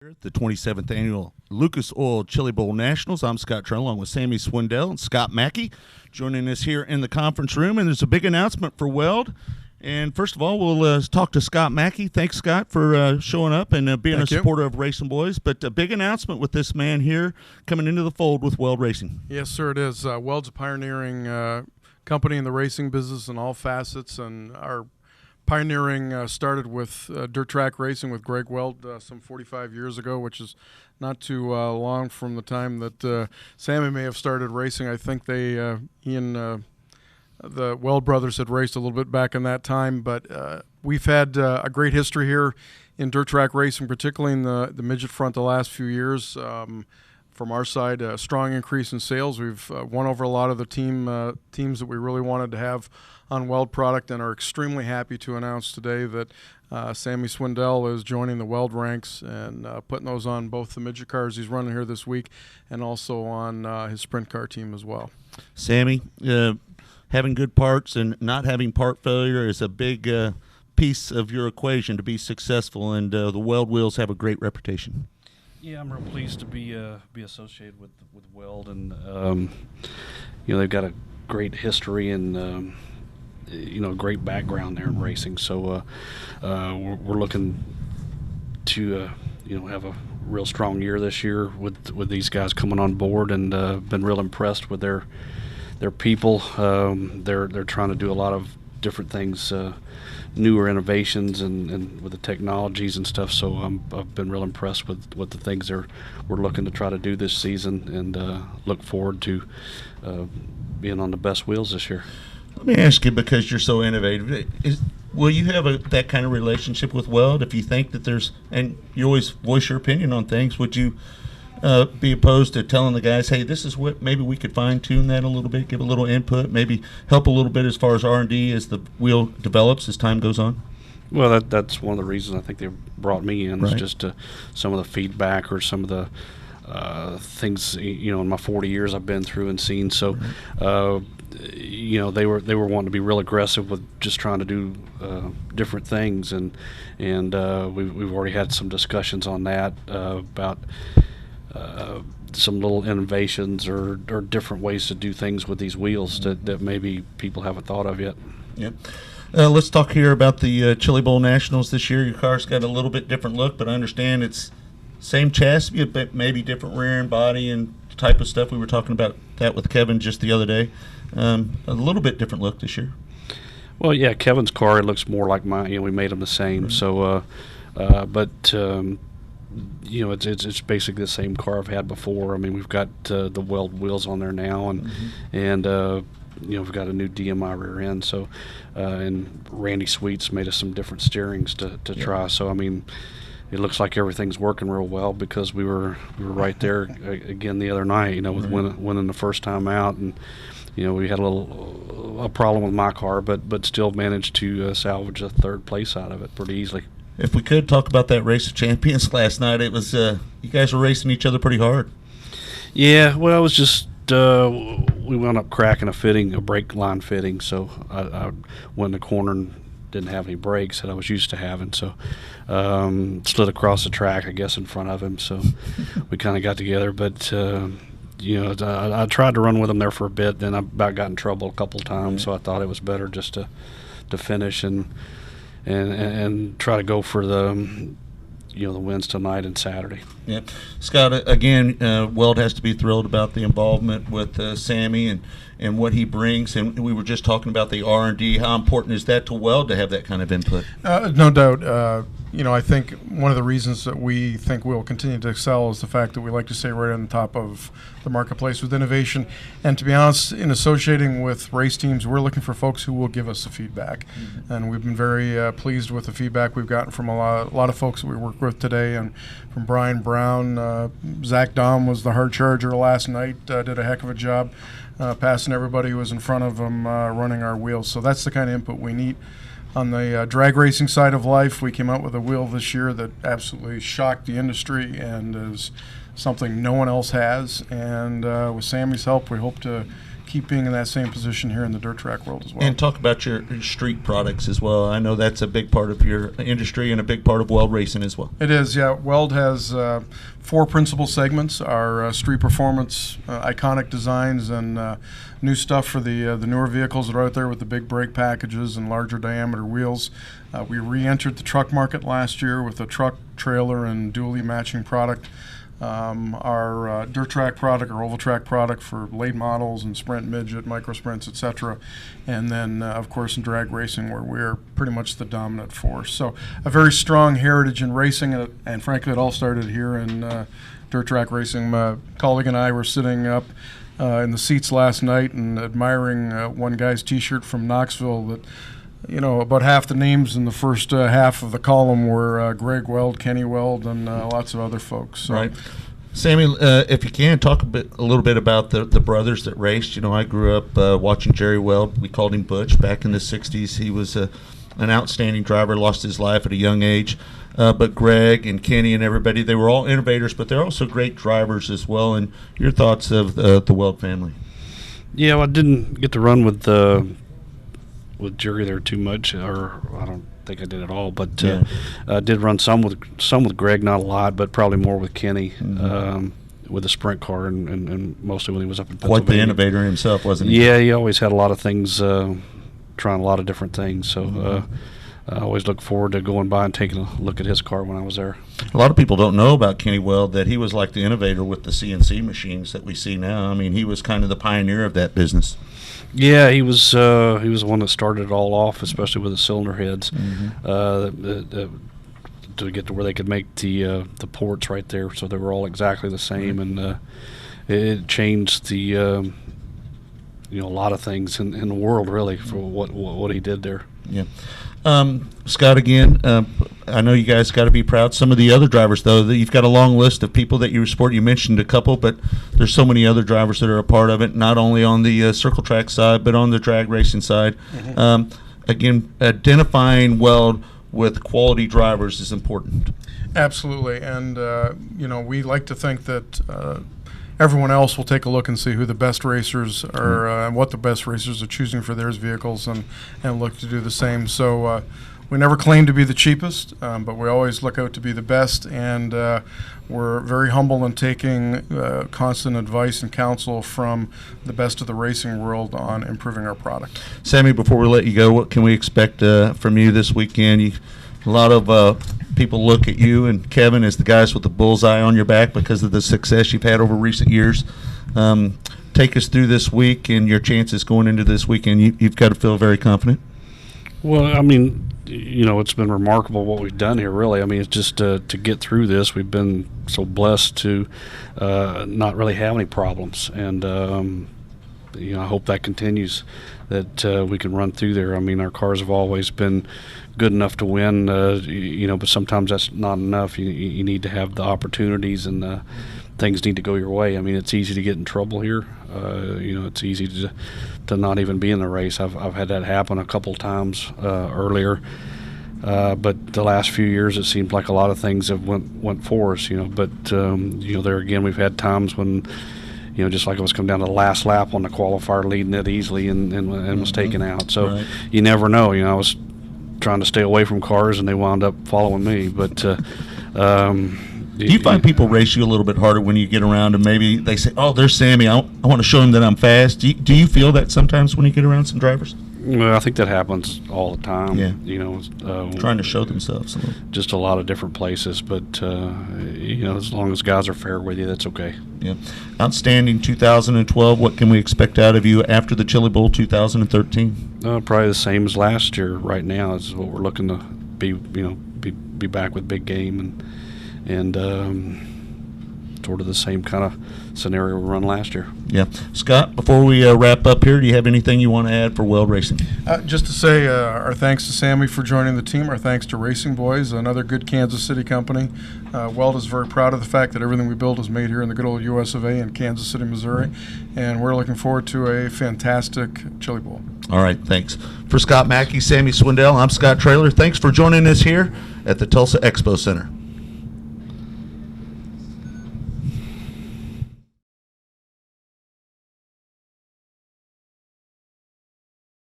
Here at the 27th Annual Lucas Oil Chili Bowl Nationals. I'm Scott Trell along with Sammy Swindell and Scott Mackey joining us here in the conference room. And there's a big announcement for Weld. And first of all, we'll talk to Scott Mackey. Thanks, Scott, for showing up and being Thank a you. supporter of RacinBoys. But a big announcement with this man here coming into the fold with Weld Racing. Yes, sir, it is. Weld's a pioneering company in the racing business in all facets, and our pioneering started with dirt track racing with Greg Weld some 45 years ago, which is not too long from the time that Sammy may have started racing. I think he and the Weld brothers had raced a little bit back in that time, but we've had a great history here in dirt track racing, particularly in the midget front the last few years. From our side, a strong increase in sales. We've won over a lot of the teams that we really wanted to have on Weld product, and are extremely happy to announce today that Sammy Swindell is joining the Weld ranks and putting those on both the midget cars he's running here this week and also on his sprint car team as well. Sammy, having good parts and not having part failure is a big piece of your equation to be successful, and the Weld wheels have a great reputation. Yeah, I'm real pleased to be associated with Weld, and they've got a great history and great background there in racing. So we're looking to have a real strong year this year with these guys coming on board, and been real impressed with their people. They're trying to do a lot of different things, newer innovations and with the technologies and stuff. So I've been real impressed with the things we're looking to try to do this season, and look forward to being on the best wheels this year. Let me ask you, because you're so innovative, will you have that kind of relationship with Weld if you think that and you always voice your opinion on things, would you be opposed to telling the guys, hey, this is what, maybe we could fine-tune that a little bit, give a little input, maybe help a little bit as far as R&D as the wheel develops as time goes on? Well, that's one of the reasons I think they brought me in, right. is just some of the feedback or some of the things, in my 40 years I've been through and seen. So, right. They were wanting to be real aggressive with just trying to do different things, and we've already had some discussions on that about some little innovations or different ways to do things with these wheels that maybe people haven't thought of yet. Yep. Let's talk here about the Chili Bowl Nationals this year. Your car's got a little bit different look, but I understand it's same chassis, but maybe different rear and body and type of stuff. We were talking about that with Kevin just the other day. A little bit different look this year. Well, yeah, Kevin's car, it looks more like mine. We made them the same. Right. So, it's basically the same car I've had before. I mean, we've got the Weld wheels on there now, and we've got a new DMI rear end. So, and Randy Sweets made us some different steerings to try. So, I mean, it looks like everything's working real well, because we were right there again the other night, with winning the first time out, and we had a problem with my car, but still managed to salvage a third place out of it pretty easily. If we could talk about that race of champions last night, it was you guys were racing each other pretty hard. Yeah, well, it was just we wound up cracking a brake line fitting, so I went in the corner and didn't have any brakes that I was used to having, so slid across the track, I guess, in front of him. So we kind of got together, but I tried to run with him there for a bit, then I about got in trouble a couple times, so I thought it was better just to finish and try to go for the wins tonight and Saturday. Yeah, Scott. Again, Weld has to be thrilled about the involvement with Sammy and what he brings. And we were just talking about the R&D. How important is that to Weld to have that kind of input? No doubt. I think one of the reasons that we think we'll continue to excel is the fact that we like to stay right on the top of the marketplace with innovation. And to be honest, in associating with race teams, we're looking for folks who will give us the feedback. Mm-hmm. And we've been very pleased with the feedback we've gotten from a lot of folks that we work with today, and from Brian Brown. Zach Dahm was the hard charger last night, did a heck of a job passing everybody who was in front of him running our wheels. So that's the kind of input we need. On the drag racing side of life, we came out with a wheel this year that absolutely shocked the industry and is something no one else has. And with Sammy's help, we hope to keep being in that same position here in the dirt track world as well. And talk about your street products as well. I know that's a big part of your industry and a big part of Weld Racing as well. It is, yeah. Weld has 4 principal segments: our street performance, iconic designs, and new stuff for the newer vehicles that are out there with the big brake packages and larger diameter wheels. We re-entered the truck market last year with a truck, trailer, and dually matching product. Our dirt track product, our oval track product for late models and sprint, midget, micro sprints, etc. And then, of course, in drag racing, where we're pretty much the dominant force. So a very strong heritage in racing, and frankly, it all started here in dirt track racing. My colleague and I were sitting up in the seats last night and admiring one guy's T-shirt from Knoxville that, you know, about half the names in the first half of the column were Greg Weld, Kenny Weld, and lots of other folks. So. Right. Sammy, if you can, talk a little bit about the brothers that raced. You know, I grew up watching Jerry Weld. We called him Butch back in the 60s. He was an outstanding driver, lost his life at a young age. But Greg and Kenny and everybody, they were all innovators, but they're also great drivers as well. And your thoughts of the Weld family? Yeah, well, I didn't get to run with Jerry there too much, or I don't think I did at all. But I did run some with Greg, not a lot, but probably more with Kenny. With a sprint car, and mostly when he was up in Pennsylvania. Quite the innovator himself, wasn't he? Yeah, he always had a lot of things, trying a lot of different things. So I always look forward to going by and taking a look at his car when I was there. A lot of people don't know about Kenny Weld, that he was like the innovator with the CNC machines that we see now. I mean, he was kind of the pioneer of that business. Yeah, he was the one that started it all off, especially with the cylinder heads. To get to where they could make the ports right there, so they were all exactly the same, and it changed the a lot of things in the world, really, for what he did there. Yeah. Scott, again, I know you guys got to be proud. Some of the other drivers, though, that you've got a long list of people that you support. You mentioned a couple, but there's so many other drivers that are a part of it, not only on the circle track side, but on the drag racing side. Again, identifying Weld with quality drivers is important. Absolutely, and we like to think that everyone else will take a look and see who the best racers are and what the best racers are choosing for their vehicles, and look to do the same. So we never claim to be the cheapest, but we always look out to be the best, and we're very humble in taking constant advice and counsel from the best of the racing world on improving our product. Sammy, before we let you go, what can we expect from you this weekend? A lot of people look at you and Kevin as the guys with the bullseye on your back because of the success you've had over recent years. Take us through this week and your chances going into this weekend. You've got to feel very confident. Well, I mean, it's been remarkable what we've done here, really. I mean, it's just to get through this, we've been so blessed to not really have any problems. And, I hope that continues, that we can run through there. I mean, our cars have always been good enough to win, but sometimes that's not enough. You need to have the opportunities, and things need to go your way. I mean, it's easy to get in trouble here. It's easy to not even be in the race. I've had that happen a couple times earlier, but the last few years it seems like a lot of things have went for us. But there again, we've had times when just like it was coming down to the last lap on the qualifier, leading it easily and was taken out. So you never know. I was trying to stay away from cars, and they wound up following me. But do you find people race you a little bit harder when you get around and maybe they say, "Oh, there's Sammy. I want to show him that I'm fast." Do you feel that sometimes when you get around some drivers? Well, I think that happens all the time. Yeah. Trying to show themselves. Just a lot of different places, but as long as guys are fair with you, that's okay. Yeah. Outstanding 2012. What can we expect out of you after the Chili Bowl 2013? Probably the same as last year. Right now is what we're looking to be back with big game and sort of the same kind of scenario we run last year. Yeah. Scott, before we wrap up here, do you have anything you want to add for Weld Racing? Just to say our thanks to Sammy for joining the team. Our thanks to RacinBoys, another good Kansas City company. Weld is very proud of the fact that everything we build is made here in the good old US of A in Kansas City, Missouri, and we're looking forward to a fantastic Chili Bowl. All right, thanks. For Scott Mackey, Sammy Swindell, I'm Scott Traylor. Thanks for joining us here at the Tulsa Expo Center.